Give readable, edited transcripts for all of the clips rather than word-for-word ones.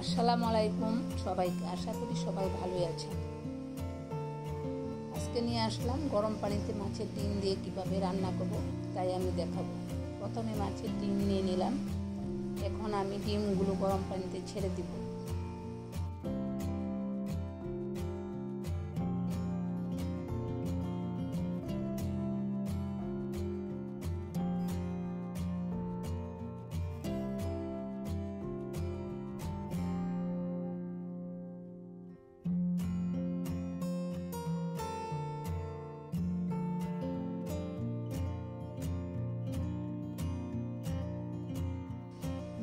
আসসালামু আলাইকুম সবাইকে। আশা করি সবাই ভালোই আছেন। আজকে নিয়ে আসলাম গরম পানিতে মাছের ডিম দিয়ে কিভাবে রান্না করব, তাই আমি দেখাবো। প্রথমে মাছের ডিম নিয়ে নিলাম। এখন আমি ডিমগুলো গরম পানিতে ছেড়ে দিব।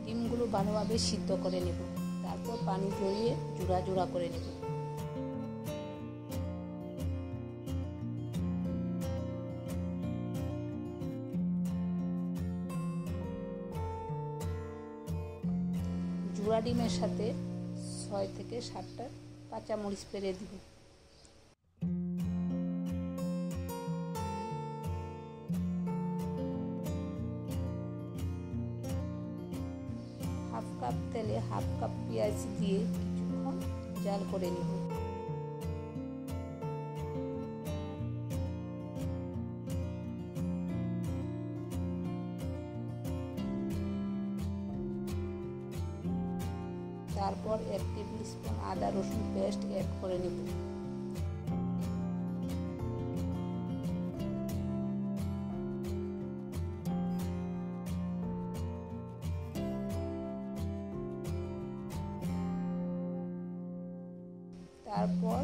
ডিমগুলো ভালোভাবে সিদ্ধ করে নেব, তারপর পানি ঝরিয়ে জোড়া জোড়া করে নেব। জোড়া ডিমের সাথে 6 থেকে 7টা কাঁচামরিচ পেরে দিব। হাফ কাপ তেলে হাফ কাপ পেঁয়াজ দিয়ে কিছুক্ষণ জাল করে নিব। তারপর 1 টেবিল স্পুন আদা রসুন পেস্ট অ্যাড করে নিব। তারপর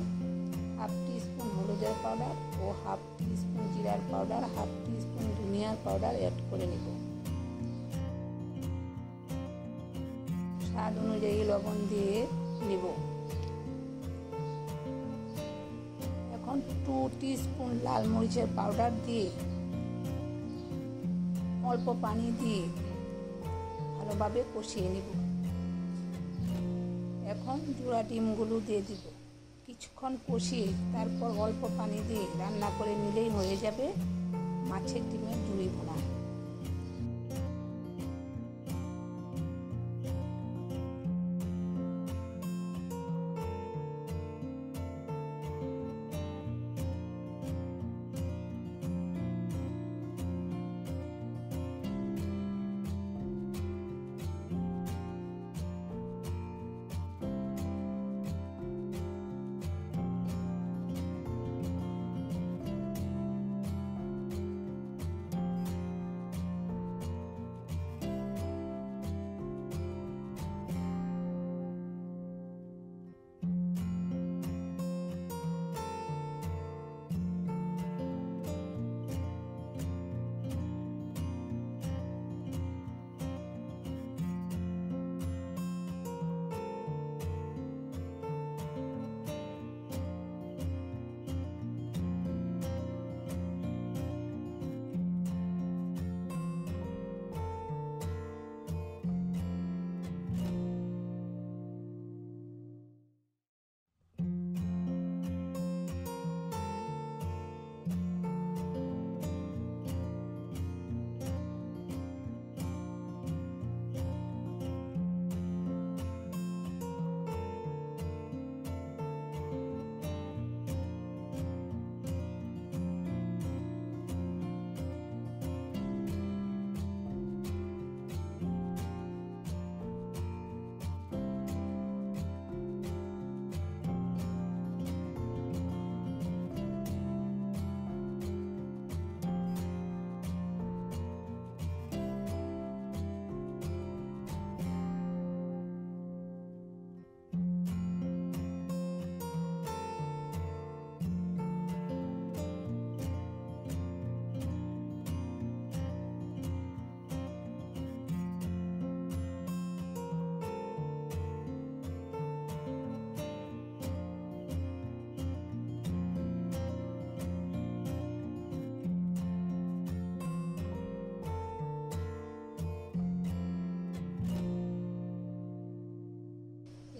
হাফ টিস্পুন হলুদের পাউডার ও হাফ টিস্পুন জিরার পাউডার, হাফ টিস্পুন ধনিয়ার পাউডার অ্যাড করে নেব। স্বাদ অনুযায়ী লবণ দিয়ে নেব। এখন 2 টিস্পুন লাল মরিচের পাউডার দিয়ে অল্প পানি দিয়ে ভালোভাবে কষিয়ে নেব। এখন জোড়া ডিমগুলো দিয়ে দিব। কিছুক্ষণ কষিয়ে তারপর অল্প পানি দিয়ে রান্না করে নিলেই হয়ে যাবে মাছের ডিমের ঝুড়ি ভুনা।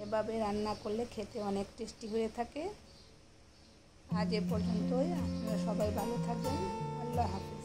এভাবে রান্না করলে খেতে অনেক টেস্টি হয়ে থাকে। আজ এ পর্যন্তই। আপনারা সবাই ভালো থাকবেন। আল্লাহ হাফেজ।